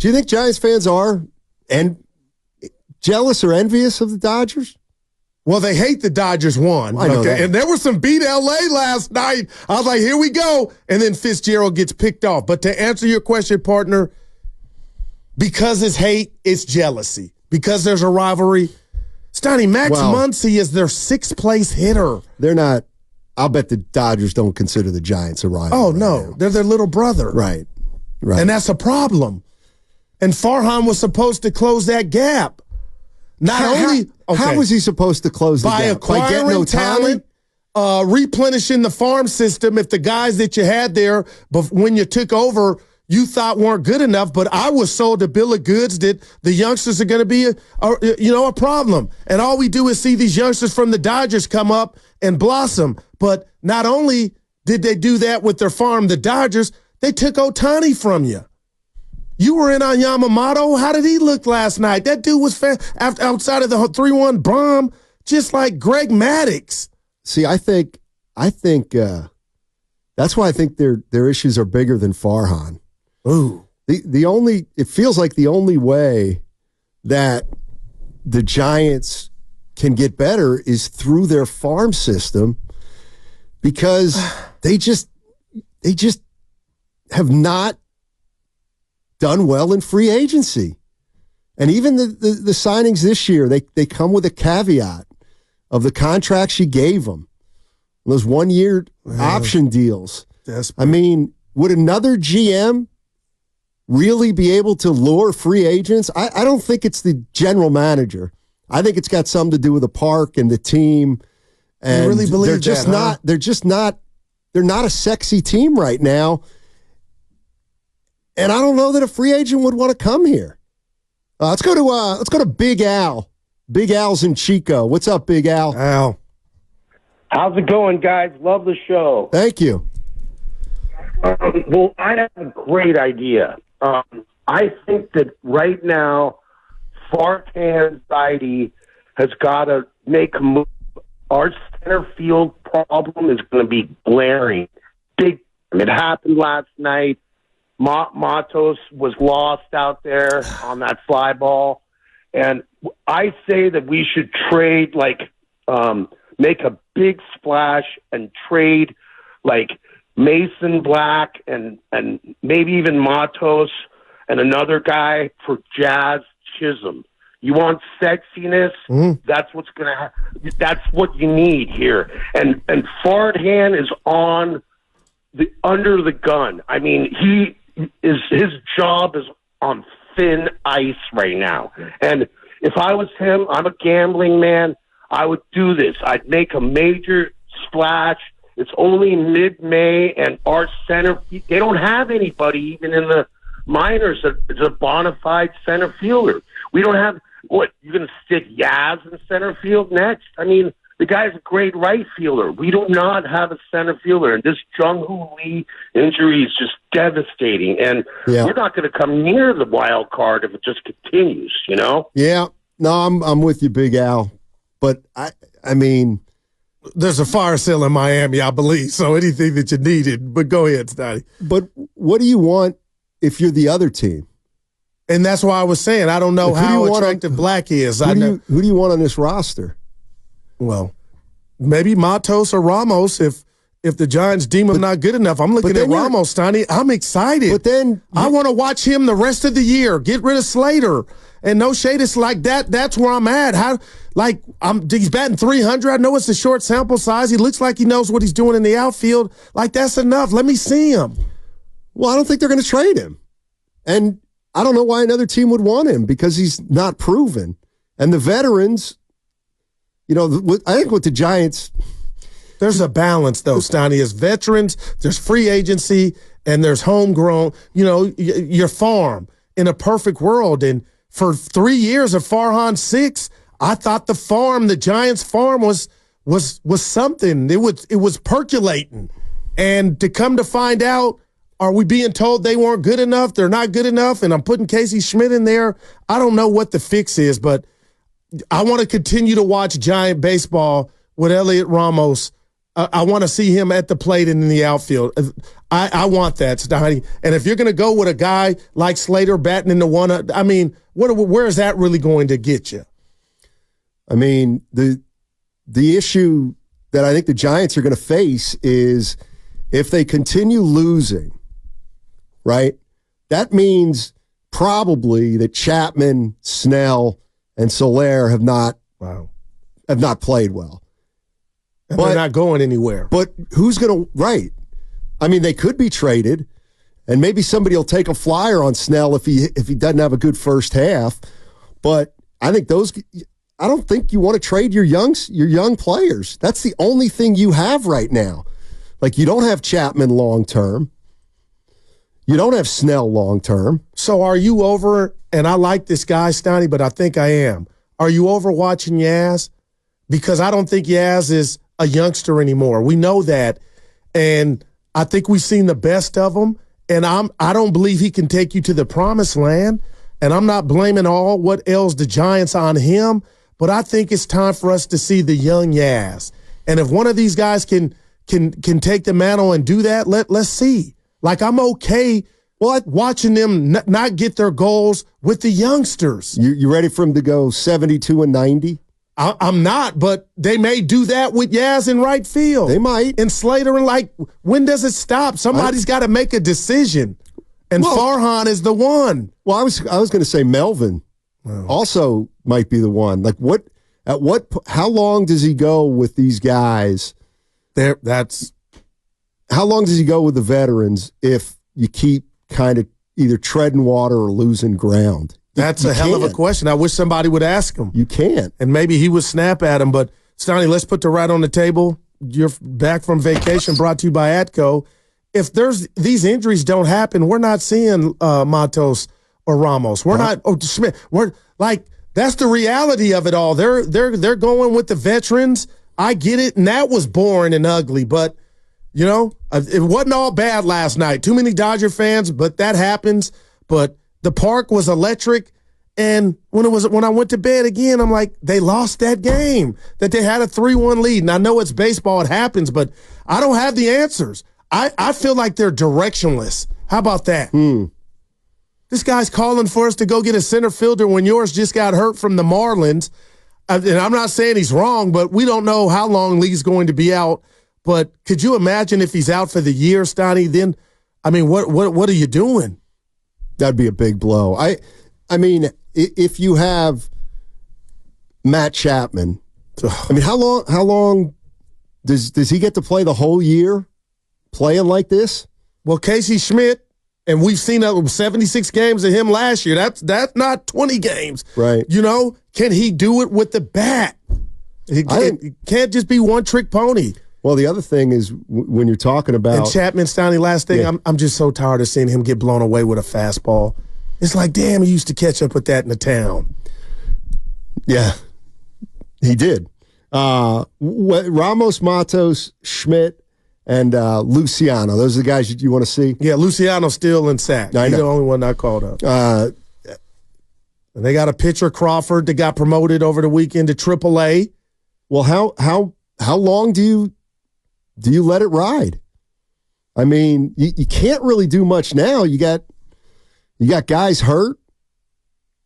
Do you think Giants fans are jealous or envious of the Dodgers? Well, they hate the Dodgers won. I know that. And there was some beat LA last night. I was like, here we go. And then Fitzgerald gets picked off. But to answer your question, partner, because it's hate, it's jealousy. Because there's a rivalry. Steiny, Max Muncy is their sixth-place hitter. They're not. I'll bet the Dodgers don't consider the Giants a rival. Oh, no. Now. They're their little brother. Right. And that's a problem. And Farhan was supposed to close that gap. How was he supposed to close the gap? By acquiring talent, replenishing the farm system. If the guys that you had there when you took over you thought weren't good enough, but I was sold a bill of goods that the youngsters are going to be a problem. And all we do is see these youngsters from the Dodgers come up and blossom. But not only did they do that with their farm, the Dodgers, they took Ohtani from you. You were in on Yamamoto. How did he look last night? That dude was outside of the 3-1 bomb, just like Greg Maddux. See, I think that's why I think their issues are bigger than Farhan. Ooh. It feels like the only way that the Giants can get better is through their farm system, because they just have not done well in free agency. And even the signings this year, they come with a caveat of the contracts you gave them. Those 1-year option deals. Desperate. I mean, would another GM really be able to lure free agents? I don't think it's the general manager. I think it's got something to do with the park and the team. And you really believe they're not a sexy team right now. And I don't know that a free agent would want to come here. Let's go to Big Al. Big Al's in Chico. What's up, Big Al? Al. How's it going, guys? Love the show. Thank you. Well, I have a great idea. I think that right now, Farhan Zaidi has got to make a move. Our center field problem is going to be glaring. Big. It happened last night. Matos was lost out there on that fly ball. And I say that we should trade, make a big splash and trade, Mason Black and maybe even Matos and another guy for Jazz Chisholm. You want sexiness? That's what's going to happen. That's what you need here. And Farhan is under the gun. I mean, his job is on thin ice right now. And if I was him, I'm a gambling man, I would do this. I'd make a major splash. It's only mid-May, and our center, they don't have anybody even in the minors that is a bona fide center fielder. We don't have, you're going to stick Yaz in center field next? I mean, the guy's a great right fielder. We do not have a center fielder, and this Jung-Hoo Lee injury is just devastating, and we're not going to come near the wild card if it just continues, you know? Yeah. No, I'm with you, Big Al. But, I mean, there's a fire sale in Miami, I believe, so anything that you needed. But go ahead, Steiny. But what do you want if you're the other team? And that's why I was saying, I don't know how attractive Black is. Who do you want on this roster? Well, maybe Matos or Ramos if the Giants deem him not good enough. I'm looking at Ramos, Steiny. I'm excited. But then I want to watch him the rest of the year. Get rid of Slater. And no shade, it's like that. That's where I'm at. He's batting 300. I know it's a short sample size. He looks like he knows what he's doing in the outfield. That's enough. Let me see him. Well, I don't think they're going to trade him. And I don't know why another team would want him, because he's not proven. And the veterans, I think with the Giants, there's a balance, though, Steiny. As veterans, there's free agency, and there's homegrown, your farm in a perfect world. And for 3 years of Farhan 6, I thought the Giants farm was something. It was percolating. And to come to find out, are we being told they weren't good enough? They're not good enough, and I'm putting Casey Schmidt in there. I don't know what the fix is, but I want to continue to watch Giant baseball with Elliot Ramos I want to see him at the plate and in the outfield. I want that, Steiny. And if you're going to go with a guy like Slater batting in the one, I mean, where is that really going to get you? I mean, the issue that I think the Giants are going to face is if they continue losing, right? That means probably that Chapman, Snell, and Soler have not played well. And they're not going anywhere. But who's going to – right. I mean, they could be traded, and maybe somebody will take a flyer on Snell if he doesn't have a good first half. But I think I don't think you want to trade your young players. That's the only thing you have right now. Like, you don't have Chapman long term. You don't have Snell long term. So are you over – and I like this guy, Steiny, but I think I am. Are you over watching Yaz? Because I don't think Yaz is a youngster anymore. We know that. And I think we've seen the best of him. And I don't believe he can take you to the promised land. And I'm not blaming all what ails the Giants on him, but I think it's time for us to see the young Yaz. And if one of these guys can take the mantle and do that, let's see. Like, I'm okay watching them not get their goals with the youngsters. You ready for him to go 72 and 90? I'm not, but they may do that with Yaz in right field. They might. And Slater, and like, when does it stop? Somebody's got to make a decision. And Farhan is the one. Well, I was going to say Melvin also might be the one. Like, how long does he go with these guys? How long does he go with the veterans if you keep kind of either treading water or losing ground? That's a hell of a question. I wish somebody would ask him. You can't. And maybe he would snap at him. But, Steiny, let's put the right on the table. You're back from vacation, brought to you by Atco. If these injuries don't happen, we're not seeing Matos or Ramos. We're not Schmidt. We're like, that's the reality of it all. They're going with the veterans. I get it, and that was boring and ugly. But, you know, it wasn't all bad last night. Too many Dodger fans, but that happens. But the park was electric, and when I went to bed again, I'm like, they lost that game, that they had a 3-1 lead. And I know it's baseball, it happens, but I don't have the answers. I feel like they're directionless. How about that? This guy's calling for us to go get a center fielder when yours just got hurt from the Marlins. And I'm not saying he's wrong, but we don't know how long Lee's going to be out. But could you imagine if he's out for the year, Steiny? Then, I mean, what are you doing? That'd be a big blow. I mean, if you have Matt Chapman, I mean, how long does he get to play the whole year playing like this? Well, Casey Schmidt, and we've seen 76 games of him last year. That's not 20 games. Right. You know, can he do it with the bat? It can't just be one-trick pony. Well, the other thing is when you're talking about... And Chapman, Steiny, last thing, yeah. I'm just so tired of seeing him get blown away with a fastball. It's like, damn, he used to catch up with that in the town. Yeah, he did. Ramos, Matos, Schmidt, and Luciano. Those are the guys you want to see? Yeah, Luciano's still in sack. He's the only one not called up. And they got a pitcher, Crawford, that got promoted over the weekend to AAA. Well, how long do you let it ride? I mean, you can't really do much now. You got guys hurt,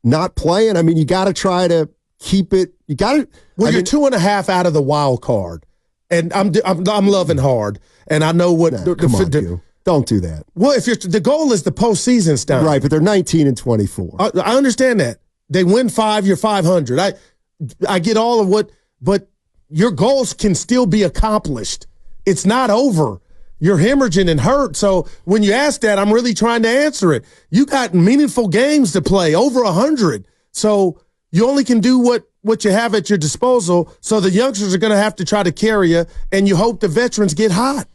not playing. I mean, you got to try to keep it. You got to. Well, you're 2.5 out of the wild card, and I'm loving hard, and I know what. Don't do that. Well, if the goal is the postseason, Stein. Right, but they're 19 and 24. I understand that. They win 5, you're 500. I get all of what, but your goals can still be accomplished. It's not over. You're hemorrhaging and hurt. So when you ask that, I'm really trying to answer it. You got meaningful games to play, over 100. So you only can do what you have at your disposal. So the youngsters are going to have to try to carry you, and you hope the veterans get hot.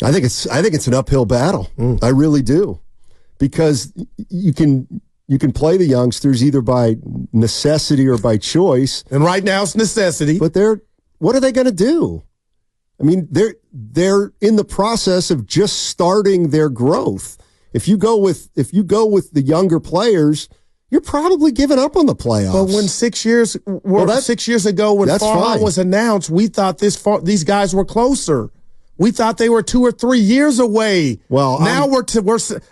I think it's an uphill battle. I really do, because you can play the youngsters either by necessity or by choice. And right now it's necessity. But what are they going to do? I mean, they're in the process of just starting their growth. If you go with the younger players, you're probably giving up on the playoffs. But when 6 years ago when Farhan was announced, we thought these guys were closer. We thought they were 2 or 3 years away. Well, now we're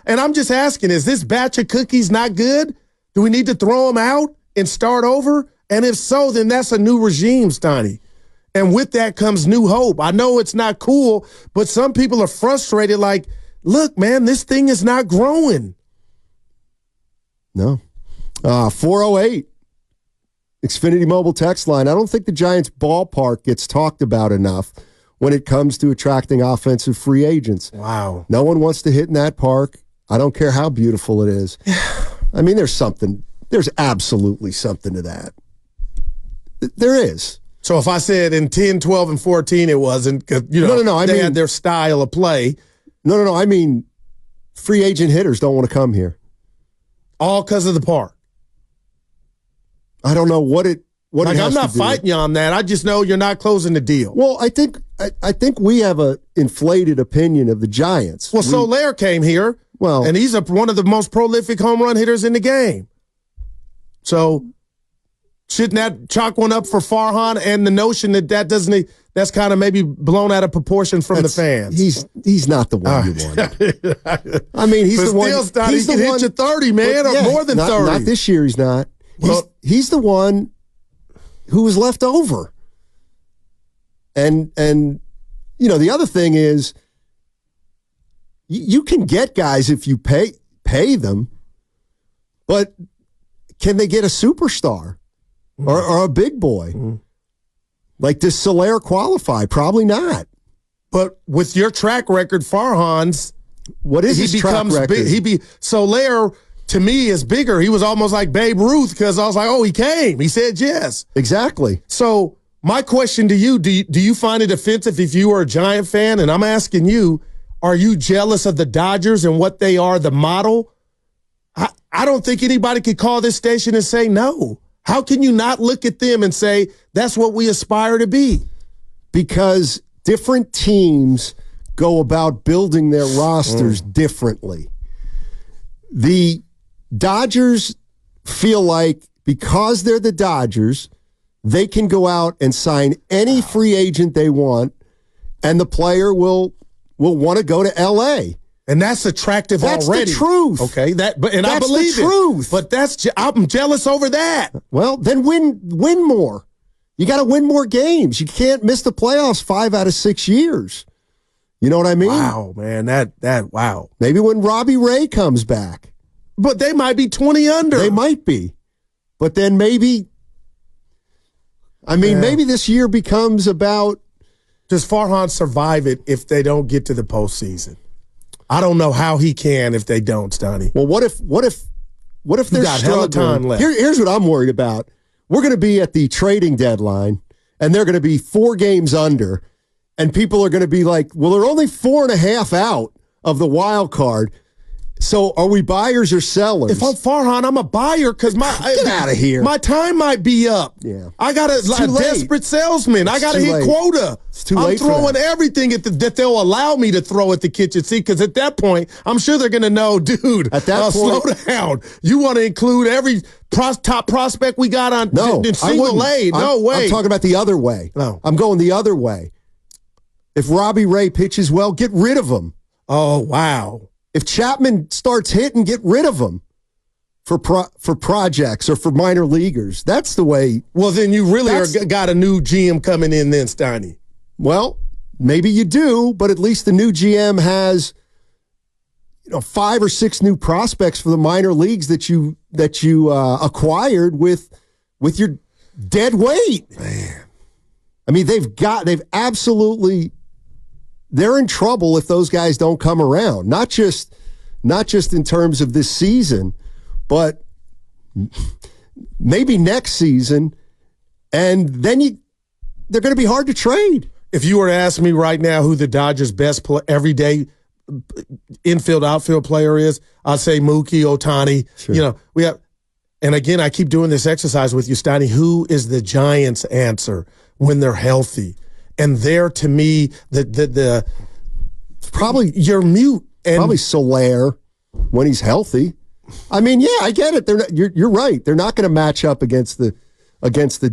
and I'm just asking, is this batch of cookies not good? Do we need to throw them out and start over? And if so, then that's a new regime, Steiny. And with that comes new hope. I know it's not cool, but some people are frustrated like, look, man, this thing is not growing. No. 408, Xfinity Mobile text line. I don't think the Giants ballpark gets talked about enough when it comes to attracting offensive free agents. Wow. No one wants to hit in that park. I don't care how beautiful it is. I mean, there's absolutely something to that. There is. So if I said in 10, 12, and 14 it wasn't, because they had their style of play. No. I mean, free agent hitters don't want to come here. All because of the park. I don't know what it has I'm not to do. fighting you on that. I just know you're not closing the deal. Well, I think we have a inflated opinion of the Giants. Well, Soler came here, and he's one of the most prolific home run hitters in the game. So shouldn't that chalk one up for Farhan and the notion that's kind of maybe blown out of proportion from the fans? He's not the one you wanted. I mean, he's the one. He's the one. Hit you 30, man, or more than 30. Not this year. He's not. He's the one who was left over. And the other thing is, you can get guys if you pay them, but can they get a superstar or a big boy? Mm-hmm. Like, does Soler qualify? Probably not. But with your track record, Farhan's, what is his track record? Soler, to me, is bigger. He was almost like Babe Ruth, because I was like, oh, he came. He said yes. Exactly. So my question to you, do you find it offensive if you are a Giant fan? And I'm asking you, are you jealous of the Dodgers and what they are, the model? I don't think anybody could call this station and say no. How can you not look at them and say, that's what we aspire to be? Because different teams go about building their rosters differently. The Dodgers feel like, because they're the Dodgers, they can go out and sign any free agent they want, and the player will want to go to L.A. And that's attractive already. That's the truth. Okay, I believe the truth. But I'm jealous over that. Well, then win more. You got to win more games. You can't miss the playoffs 5 out of 6 years. You know what I mean? Wow, man, wow. Maybe when Robbie Ray comes back. But they might be 20 under. They might be. But then maybe this year becomes about, does Farhan survive it if they don't get to the postseason? I don't know how he can if they don't, Steiny. Well, what if they're got hella time left? Here's what I'm worried about. We're going to be at the trading deadline, and they're going to be 4 games under, and people are going to be like, well, they're only 4.5 out of the wild card. So are we buyers or sellers? If I'm Farhan, I'm a buyer, because get out of here. My time might be up. Yeah, I got a desperate salesman. I got to hit quota. It's too late. I'm throwing everything that they'll allow me to throw at the kitchen sink, because at that point, I'm sure they're going to know, dude. At that point, slow down. You want to include every top prospect we got on in single A? No way. I'm talking about the other way. No, I'm going the other way. If Robbie Ray pitches well, get rid of him. Oh, wow. If Chapman starts hitting, get rid of him for projects or for minor leaguers. That's the way. Well, then you really got a new GM coming in then, Steiny. Well, maybe you do, but at least the new GM has 5 or 6 new prospects for the minor leagues that you acquired with your dead weight. Man, I mean, they're in trouble if those guys don't come around. Not just in terms of this season, but maybe next season, and then they're going to be hard to trade. If you were to ask me right now who the Dodgers' best everyday infield, outfield player is, I'd say Mookie, Ohtani. Sure. We have, and again, I keep doing this exercise with you, Steiny. Who is the Giants' answer when they're healthy? And there, to me, probably you're mute. And probably Soler when he's healthy. I mean, yeah, I get it. You're right. They're not going to match up against the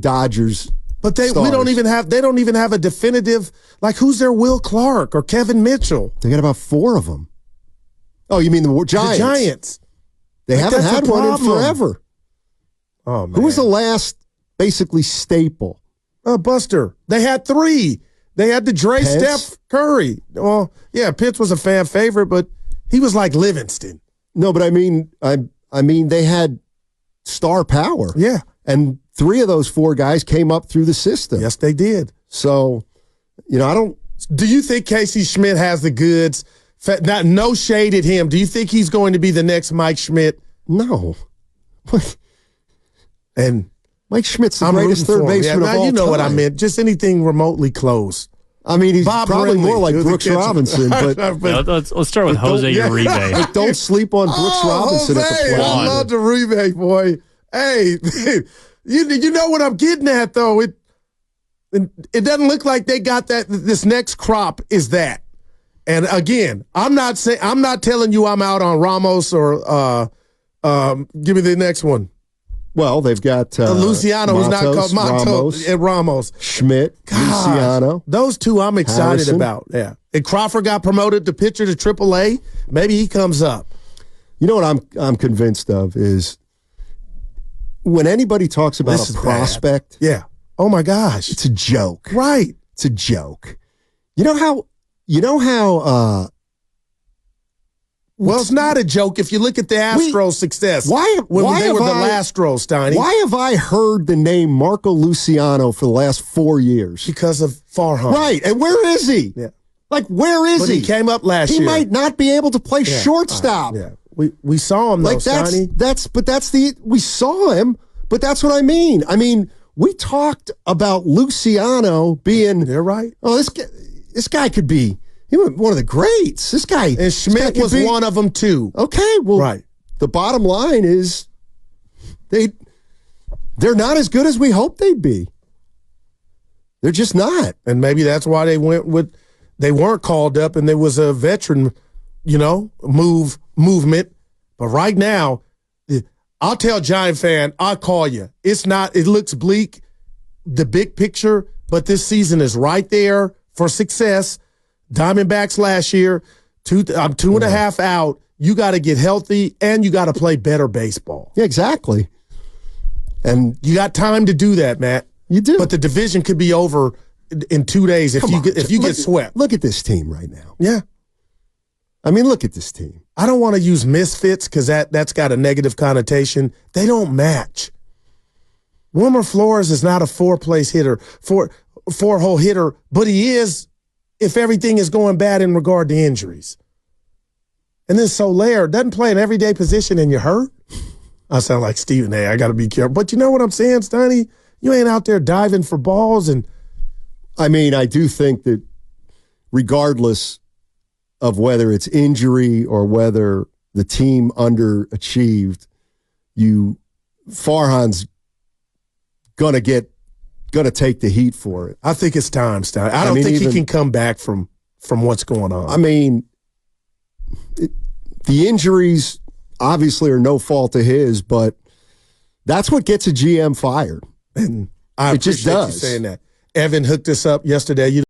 Dodgers. But they don't even have a definitive, like, who's their Will Clark or Kevin Mitchell? They got about 4 of them. Oh, you mean the Giants? The Giants. They haven't had one in forever. Oh, man. Who was the last basically staple? Buster. They had 3. They had the Dre, Pence? Steph, Curry. Well, yeah, Pitts was a fan favorite, but he was like Livingston. No, but I mean they had star power. Yeah. And 3 of those 4 guys came up through the system. Yes, they did. So, I don't. Do you think Casey Schmidt has the goods? No shade at him. Do you think he's going to be the next Mike Schmidt? No. And Mike Schmidt's the greatest third baseman of all time. You know what I meant. Just anything remotely close. I mean, he's Bob probably Ridley, more like Brooks Robinson. But let's start with Jose Uribe. But don't sleep on Brooks Robinson at the plate. I love the Uribe, boy. Hey, you know what I'm getting at, though. It doesn't look like they got that. This next crop is that. And again, I'm not telling you I'm out on Ramos or give me the next one. Well, they've got Luciano, who's not called Ramos, and Ramos. Schmidt, Luciano. Those 2 I'm excited Harrison. about. Yeah. And Crawford got promoted to pitcher to AAA. Maybe he comes up. You know what I'm convinced of is when anybody talks about a prospect. Bad. Yeah. Oh my gosh. It's a joke. Right. It's a joke. You know how well, it's not a joke if you look at the Astros' success. Why they were the Astros, Steiny. Why have I heard the name Marco Luciano for the last 4 years? Because of Farhan. Right. And where is he? Yeah. Like, where is he? He came up last year. He might not be able to play shortstop. Yeah. We saw him, though, Steiny. We saw him, but that's what I mean. I mean, we talked about Luciano being. You're right. Oh, this guy could be. He was one of the greats. This guy. And Schmidt was one of them, too. Okay, well, right. The bottom line is they're not as good as we hoped they'd be. They're just not. And maybe that's why they weren't called up and there was a veteran, movement. But right now, I'll tell Giant fan, I'll call you. It looks bleak, the big picture, but this season is right there for success. Diamondbacks last year, I'm 2.5 out. You got to get healthy and you got to play better baseball. Yeah, exactly. And you got time to do that, Matt. You do. But the division could be over in 2 days if you get swept. Look at this team right now. Yeah. I mean, look at this team. I don't want to use misfits because that's got a negative connotation. They don't match. Wilmer Flores is not a 4-place hitter, 4-hole hitter, but he is if everything is going bad in regard to injuries. And then Soler doesn't play an everyday position and you're hurt. I sound like Stephen A. I got to be careful. But you know what I'm saying, Steiny? You ain't out there diving for balls. And I mean, I do think that regardless of whether it's injury or whether the team underachieved, Farhan's gonna take the heat for it. I think it's time, Stein. I don't think he can come back from what's going on. I mean, the injuries obviously are no fault of his, but that's what gets a GM fired. And I appreciate you saying that. Evan hooked us up yesterday.